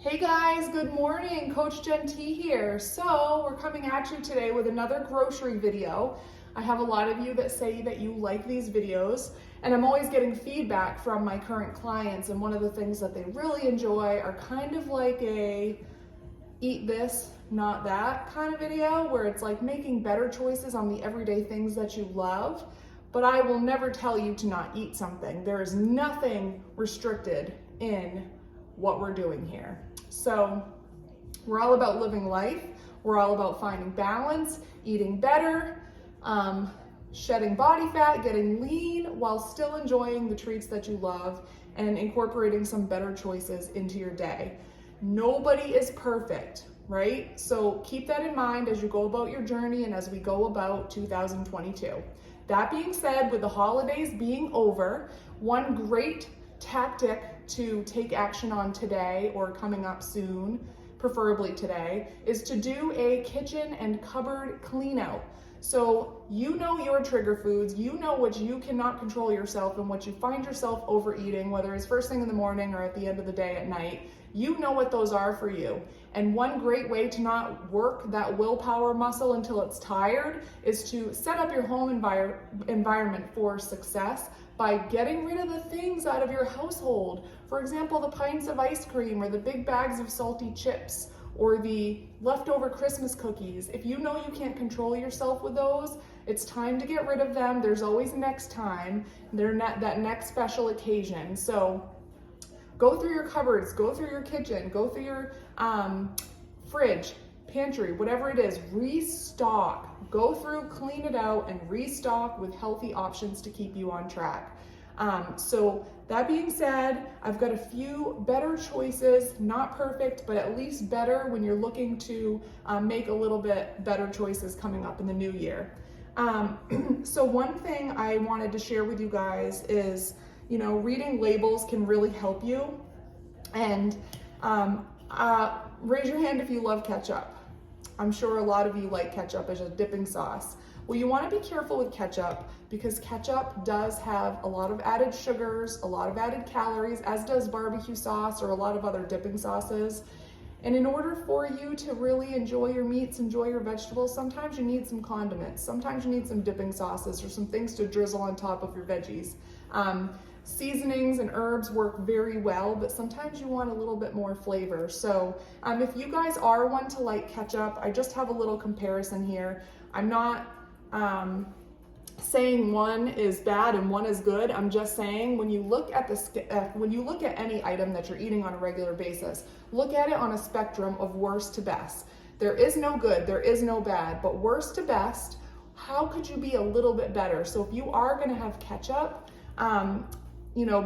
Hey guys, good morning. Coach Jen T here. So we're coming at you today with another grocery video. I have a lot of you that say that you like these videos, and I'm always getting feedback from my current clients, and one of the things that they really enjoy are kind of like a eat this, not that kind of video, where it's like making better choices on the everyday things that you love. But I will never tell you to not eat something. There is nothing restricted in what we're doing here. So we're all about living life. We're all about finding balance, eating better, shedding body fat, getting lean while still enjoying the treats that you love and incorporating some better choices into your day. Nobody is perfect, right? So keep that in mind as you go about your journey and as we go about 2022. That being said, with the holidays being over, one great tactic to take action on today or coming up soon, preferably today, is to do a kitchen and cupboard clean out. So you know your trigger foods, you know what you cannot control yourself and what you find yourself overeating, whether it's first thing in the morning or at the end of the day at night. You know what those are for you. And one great way to not work that willpower muscle until it's tired is to set up your home environment for success by getting rid of the things out of your household. For example, the pints of ice cream or the big bags of salty chips or the leftover Christmas cookies. If you know you can't control yourself with those, it's time to get rid of them. There's always next time. They're not that next special occasion. So go through your cupboards, go through your kitchen, go through your fridge, pantry, whatever it is, restock. Go through, clean it out, and restock with healthy options to keep you on track. So that being said, I've got a few better choices, not perfect, but at least better when you're looking to make a little bit better choices coming up in the new year. So one thing I wanted to share with you guys is, reading labels can really help you. And raise your hand if you love ketchup. I'm sure a lot of you like ketchup as a dipping sauce. Well, you want to be careful with ketchup because ketchup does have a lot of added sugars, a lot of added calories, as does barbecue sauce or a lot of other dipping sauces. And in order for you to really enjoy your meats, enjoy your vegetables, sometimes you need some condiments. Sometimes you need some dipping sauces or some things to drizzle on top of your veggies. Seasonings and herbs work very well, but sometimes you want a little bit more flavor. So if you guys are one to like ketchup, I just have a little comparison here. I'm not saying one is bad and one is good. I'm just saying when you look at any item that you're eating on a regular basis, look at it on a spectrum of worst to best. There is no good, there is no bad, but worst to best, how could you be a little bit better? So if you are going to have ketchup,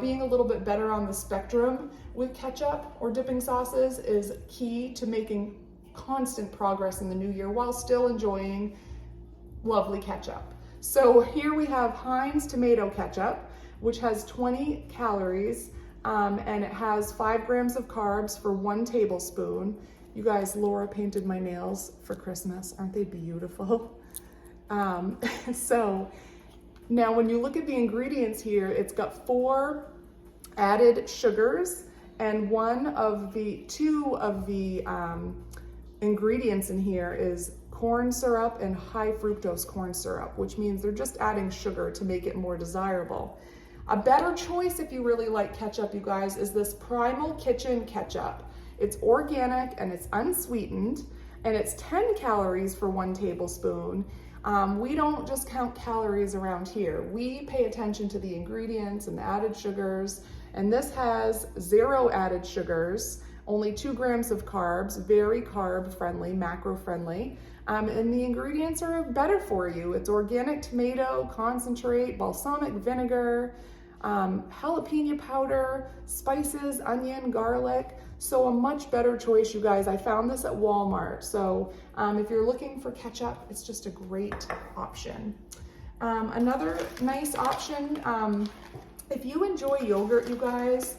being a little bit better on the spectrum with ketchup or dipping sauces is key to making constant progress in the new year while still enjoying lovely ketchup. So here we have Heinz tomato ketchup, which has 20 calories, and it has 5 grams of carbs for 1 tablespoon. You guys, Laura painted my nails for Christmas. Aren't they beautiful? So now when you look at the ingredients here, it's got 4 added sugars, and two of the ingredients in here is corn syrup and high fructose corn syrup, which means they're just adding sugar to make it more desirable. A better choice if you really like ketchup, you guys, is this Primal Kitchen ketchup. It's organic and it's unsweetened, and it's 10 calories for 1 tablespoon. We don't just count calories around here. We pay attention to the ingredients and the added sugars, and this has 0 added sugars, only 2 grams of carbs, very carb friendly, macro friendly, and the ingredients are better for you. It's organic tomato concentrate, balsamic vinegar, jalapeno powder, spices, onion, garlic. So a much better choice, you guys. I found this at Walmart. So if you're looking for ketchup, it's just a great option. Another nice option, if you enjoy yogurt, you guys,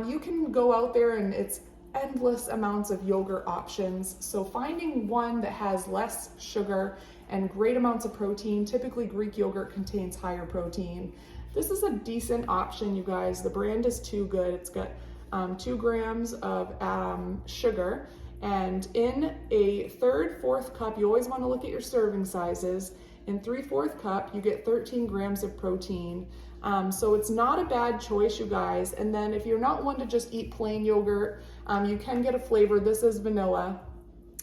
you can go out there and it's endless amounts of yogurt options. So finding one that has less sugar and great amounts of protein, typically Greek yogurt contains higher protein. This is a decent option, you guys. The brand is Too Good. It's got 2 grams of sugar, and in a 1/3-4 cup, you always want to look at your serving sizes. In 3/4 cup, you get 13 grams of protein. So it's not a bad choice, you guys. And then if you're not one to just eat plain yogurt, you can get a flavor. This is vanilla.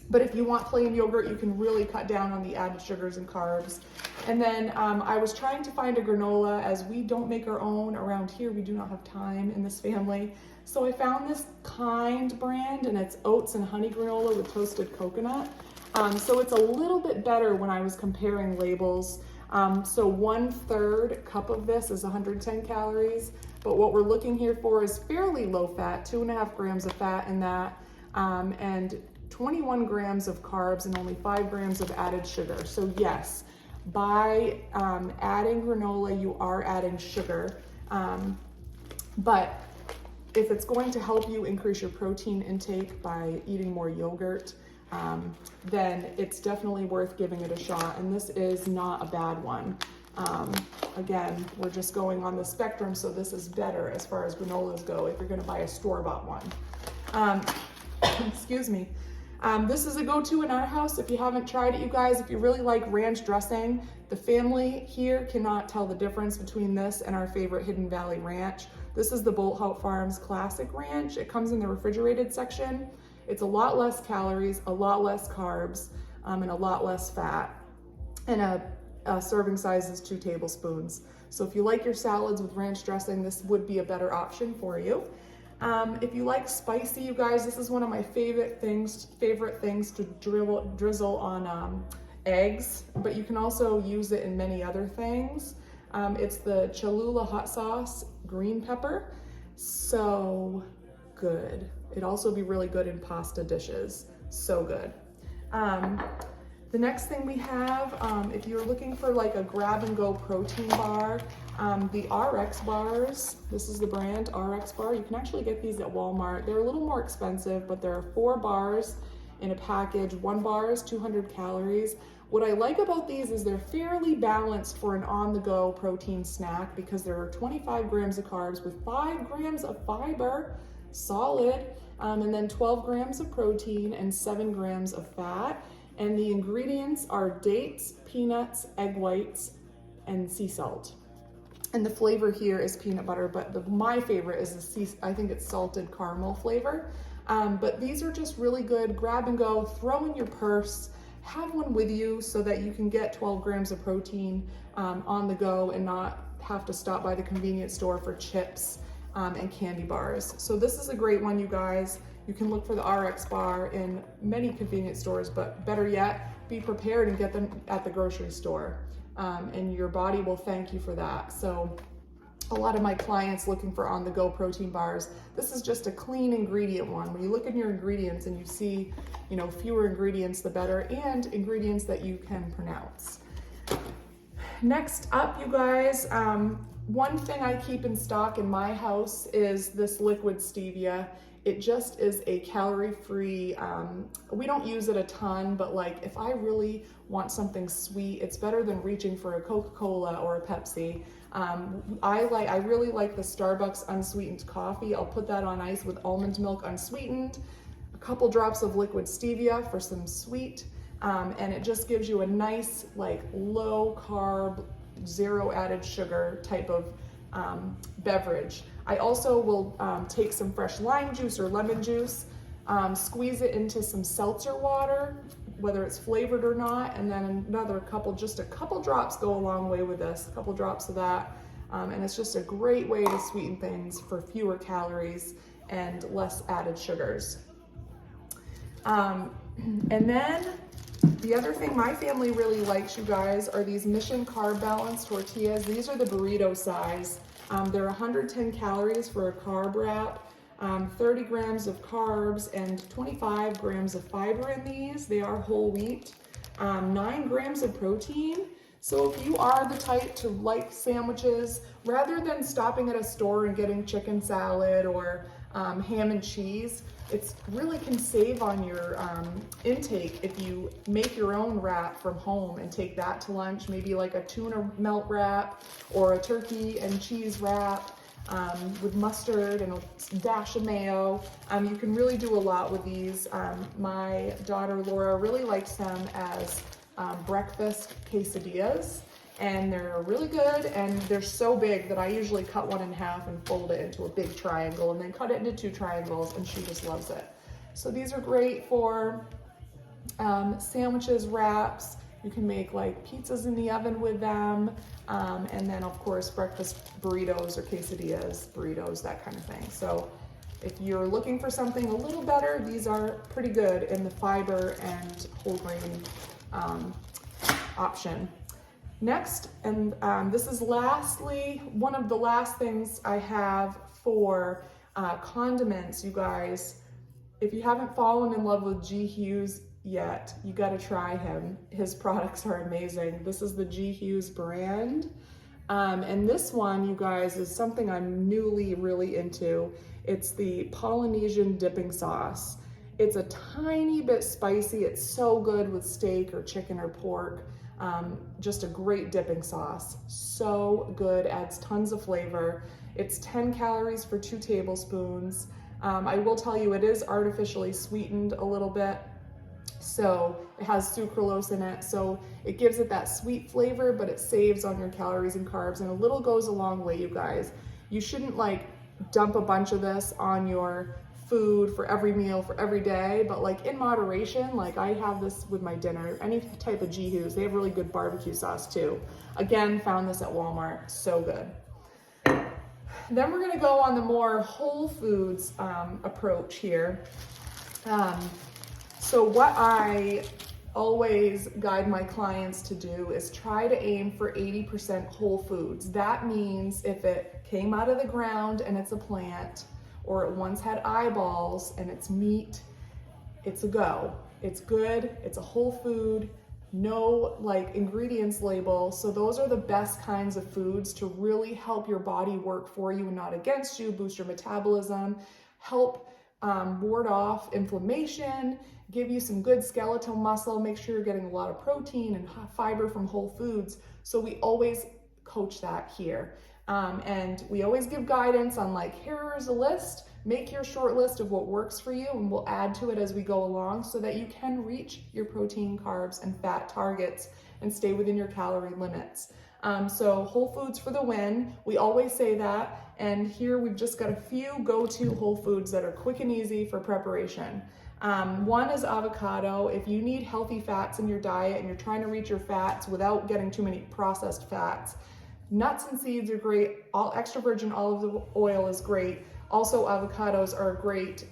But if you want plain yogurt, you can really cut down on the added sugars and carbs. And then I was trying to find a granola, as we don't make our own around here. We do not have time in this family. So I found this Kind brand, and it's oats and honey granola with toasted coconut. So it's a little bit better when I was comparing labels. So 1/3 cup of this is 110 calories, but what we're looking here for is fairly low fat, 2.5 grams of fat in that, and 21 grams of carbs and only 5 grams of added sugar. So yes, by adding granola, you are adding sugar, but if it's going to help you increase your protein intake by eating more yogurt, then it's definitely worth giving it a shot. And this is not a bad one. Again, we're just going on the spectrum, so this is better as far as granolas go if you're gonna buy a store-bought one. Excuse me. This is a go-to in our house. If you haven't tried it, you guys, if you really like ranch dressing, the family here cannot tell the difference between this and our favorite Hidden Valley Ranch. This is the Bolthouse Farms Classic Ranch. It comes in the refrigerated section. It's a lot less calories, a lot less carbs, and a lot less fat. And a serving size is 2 tablespoons. So if you like your salads with ranch dressing, this would be a better option for you. If you like spicy, you guys, this is one of my favorite things to drizzle on eggs, but you can also use it in many other things. It's the Cholula hot sauce green pepper. So good. It'd also be really good in pasta dishes. So good. The next thing we have, if you're looking for like a grab-and-go protein bar, the RX bars, this is the brand RX bar. You can actually get these at Walmart. They're a little more expensive, but there are 4 bars in a package. 1 bar is 200 calories. What I like about these is they're fairly balanced for an on-the-go protein snack, because there are 25 grams of carbs with 5 grams of fiber, solid, and then 12 grams of protein and 7 grams of fat. And the ingredients are dates, peanuts, egg whites, and sea salt. And the flavor here is peanut butter, but my favorite is I think it's salted caramel flavor. But these are just really good, grab and go, throw in your purse, have one with you so that you can get 12 grams of protein on the go and not have to stop by the convenience store for chips and candy bars. So this is a great one, you guys. You can look for the RX bar in many convenience stores, but better yet, be prepared and get them at the grocery store. And your body will thank you for that. So a lot of my clients looking for on-the-go protein bars, this is just a clean ingredient one. When you look in your ingredients and you see, fewer ingredients, the better, and ingredients that you can pronounce. Next up, you guys, one thing I keep in stock in my house is this liquid stevia. It just is a calorie-free, we don't use it a ton, but like if I really want something sweet, it's better than reaching for a Coca-Cola or a Pepsi. I really like the Starbucks unsweetened coffee. I'll put that on ice with almond milk unsweetened, a couple drops of liquid stevia for some sweet, and it just gives you a nice, like low carb, 0 added sugar type of beverage. I also will take some fresh lime juice or lemon juice, squeeze it into some seltzer water, whether it's flavored or not, and then just a couple drops go a long way with this, a couple drops of that, and it's just a great way to sweeten things for fewer calories and less added sugars. And then the other thing my family really likes, you guys, are these Mission Carb Balance tortillas. These are the burrito size. They're 110 calories for a carb wrap, 30 grams of carbs and 25 grams of fiber in these. They are whole wheat, 9 grams of protein. So if you are the type to like sandwiches, rather than stopping at a store and getting chicken salad or ham and cheese, it really can save on your intake if you make your own wrap from home and take that to lunch, maybe like a tuna melt wrap or a turkey and cheese wrap. with mustard and a dash of mayo. You can really do a lot with these. My daughter Laura really likes them as breakfast quesadillas, and they're really good, and they're so big that I usually cut one in half and fold it into a big triangle and then cut it into 2 triangles, and she just loves it. So these are great for sandwiches, wraps. You can make like pizzas in the oven with them. And then of course, breakfast burritos or quesadillas, burritos, that kind of thing. So if you're looking for something a little better, these are pretty good in the fiber and whole grain option. Next, and this is lastly, one of the last things I have for condiments, you guys. If you haven't fallen in love with Ghughes yet, you got to try him. His products are amazing. This is the Ghughes brand. And this one, you guys, is something I'm newly really into. It's the Polynesian dipping sauce. It's a tiny bit spicy. It's so good with steak or chicken or pork. Just a great dipping sauce. So good, adds tons of flavor. It's 10 calories for 2 tablespoons. I will tell you, it is artificially sweetened a little bit. So it has sucralose in it, so it gives it that sweet flavor, but it saves on your calories and carbs, and a little goes a long way, you guys. You shouldn't like dump a bunch of this on your food for every meal, for every day, but like in moderation. Like I have this with my dinner, any type of Ghughes. They have really good barbecue sauce too. Again, found this at Walmart, so good. Then we're gonna go on the more whole foods approach here. So what I always guide my clients to do is try to aim for 80% whole foods. That means if it came out of the ground and it's a plant, or it once had eyeballs and it's meat, it's a go. It's good, it's a whole food, no like ingredients label. So those are the best kinds of foods to really help your body work for you and not against you, boost your metabolism, help ward off inflammation, give you some good skeletal muscle, make sure you're getting a lot of protein and fiber from whole foods. So we always coach that here. And we always give guidance on like, here's a list, make your short list of what works for you, and we'll add to it as we go along so that you can reach your protein, carbs, and fat targets and stay within your calorie limits. So whole foods for the win. We always say that. And here we've just got a few go-to whole foods that are quick and easy for preparation. One is avocado. If you need healthy fats in your diet and you're trying to reach your fats without getting too many processed fats, nuts and seeds are great. All extra virgin olive oil is great. Also, avocados are a great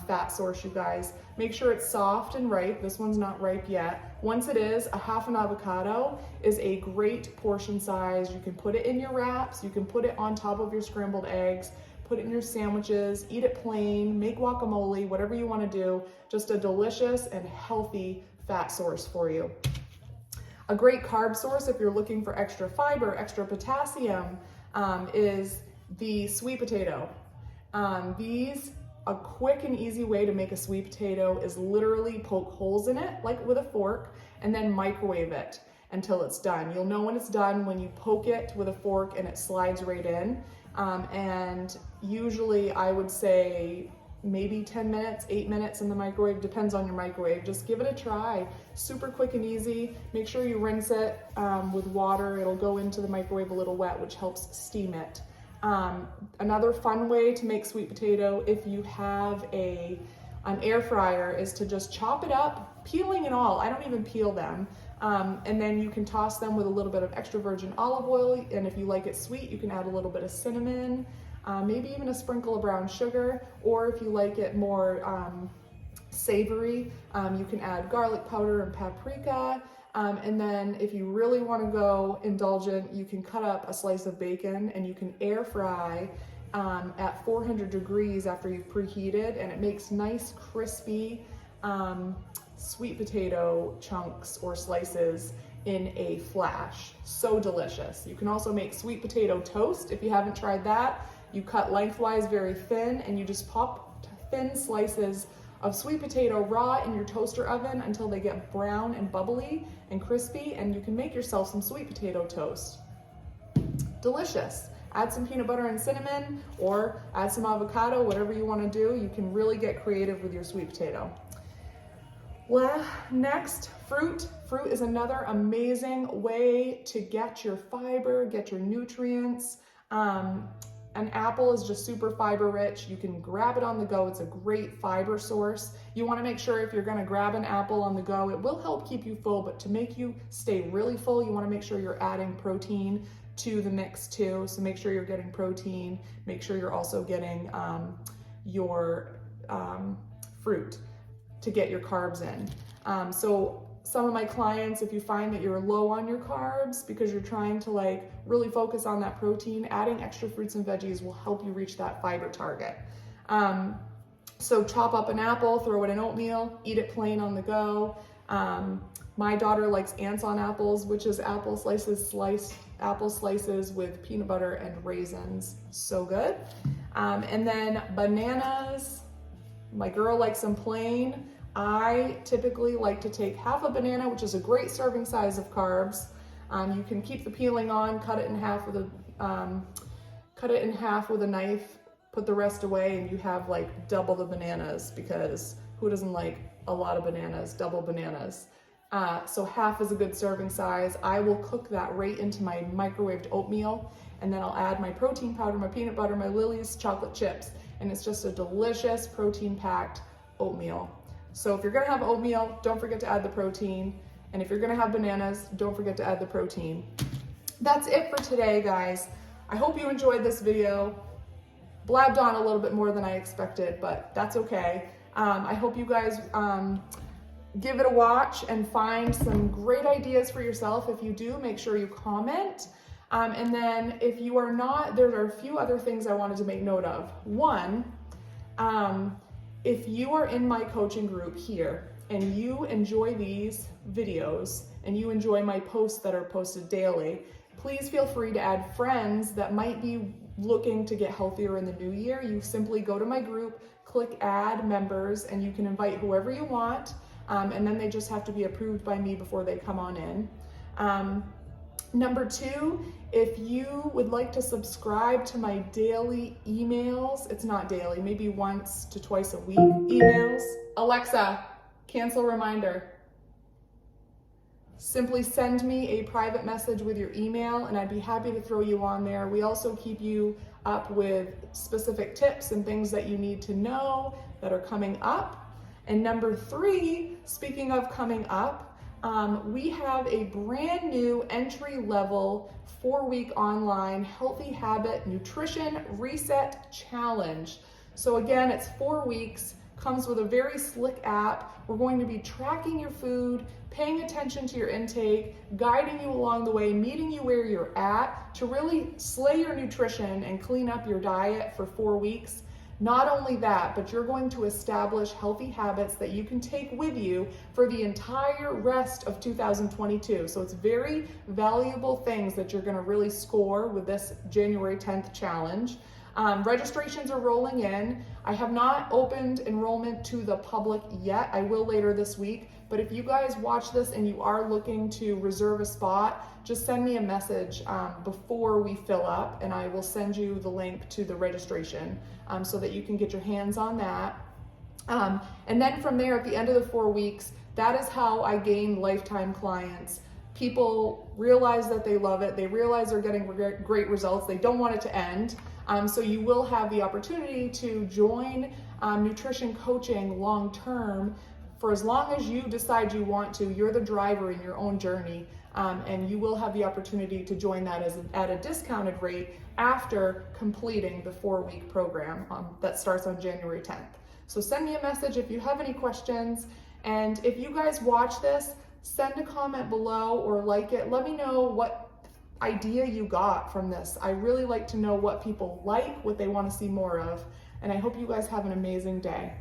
fat source, you guys. Make sure it's soft and ripe. This one's not ripe yet. Once it is, a half an avocado is a great portion size. You can put it in your wraps. You can put it on top of your scrambled eggs. Put it in your sandwiches. Eat it plain. Make guacamole, whatever you want to do. Just a delicious and healthy fat source for you. A great carb source, if you're looking for extra fiber, extra potassium, is the sweet potato. A quick and easy way to make a sweet potato is literally poke holes in it, like with a fork, and then microwave it until it's done. You'll know when it's done when you poke it with a fork and it slides right in. And usually I would say maybe 10 minutes, 8 minutes in the microwave, depends on your microwave. Just give it a try. Super quick and easy. Make sure you rinse it with water. It'll go into the microwave a little wet, which helps steam it. Another fun way to make sweet potato, if you have an air fryer, is to just chop it up, peeling and all. I don't even peel them. And then you can toss them with a little bit of extra virgin olive oil. And if you like it sweet, you can add a little bit of cinnamon, maybe even a sprinkle of brown sugar. Or if you like it more savory, you can add garlic powder and paprika. And then if you really want to go indulgent, you can cut up a slice of bacon and you can air fry at 400 degrees after you've preheated, and it makes nice crispy sweet potato chunks or slices in a flash. So delicious. You can also make sweet potato toast. If you haven't tried that, you cut lengthwise very thin and you just pop thin slices of sweet potato raw in your toaster oven until they get brown and bubbly and crispy, and you can make yourself some sweet potato toast. Delicious. add some peanut butter and cinnamon, or add some avocado, whatever you want to do. You can really get creative with your sweet potato. Well, next, fruit. Fruit is another amazing way to get your fiber, get your nutrients. An apple is just super fiber rich. You can grab it on the go. It's a great fiber source. You want to make sure if you're going to grab an apple on the go, it will help keep you full, but to make you stay really full, you want to make sure you're adding protein to the mix too. So make sure you're getting protein. Make sure you're also getting your fruit to get your carbs in. So some of my clients, if you find that you're low on your carbs because you're trying to like really focus on that protein, adding extra fruits and veggies will help you reach that fiber target. So chop up an apple, throw it in oatmeal, eat it plain on the go. My daughter likes ants on apples, which is apple slices with peanut butter and raisins. So good. And then bananas. My girl likes them plain. I typically like to take half a banana, which is a great serving size of carbs. You can keep the peeling on, cut it in half with a knife, put the rest away, and you have like double the bananas, because who doesn't like a lot of bananas, double bananas? So half is a good serving size. I will cook that right into my microwaved oatmeal, and then I'll add my protein powder, my peanut butter, my Lily's chocolate chips, and it's just a delicious protein-packed oatmeal. So if you're gonna have oatmeal, don't forget to add the protein. And if you're gonna have bananas, don't forget to add the protein. That's it for today, guys. I hope you enjoyed this video. Blabbed on a little bit more than I expected, but that's okay. I hope you guys give it a watch and find some great ideas for yourself. If you do, make sure you comment. And then if you are not, there are a few other things I wanted to make note of. One, if you are in my coaching group here and you enjoy these videos and you enjoy my posts that are posted daily, please feel free to add friends that might be looking to get healthier in the new year. You simply go to my group, click add members, and you can invite whoever you want. And then they just have to be approved by me before they come on in. Number two, if you would like to subscribe to my daily emails, it's not daily, maybe once to twice a week emails. Alexa, cancel reminder. Simply send me a private message with your email and I'd be happy to throw you on there. We also keep you up with specific tips and things that you need to know that are coming up. And number three, speaking of coming up, we have a brand new entry-level 4-week online healthy habit nutrition reset challenge. So again, it's 4 weeks, comes with a very slick app. We're going to be tracking your food, paying attention to your intake, guiding you along the way, meeting you where you're at to really slay your nutrition and clean up your diet for 4 weeks. Not only that, but you're going to establish healthy habits that you can take with you for the entire rest of 2022. So it's very valuable things that you're going to really score with this January 10th challenge. Registrations are rolling in. I have not opened enrollment to the public yet. I will later this week. But if you guys watch this and you are looking to reserve a spot, just send me a message before we fill up and I will send you the link to the registration so that you can get your hands on that. And then from there, at the end of the 4 weeks, that is how I gain lifetime clients. People realize that they love it. They realize they're getting great results. They don't want it to end. So you will have the opportunity to join nutrition coaching long term for as long as you decide you want to. You're the driver in your own journey, and you will have the opportunity to join that at a discounted rate after completing the 4-week program that starts on January 10th. So send me a message if you have any questions, and if you guys watch this, send a comment below or like it. Let me know what idea you got from this. I really like to know what people like, what they want to see more of, and I hope you guys have an amazing day.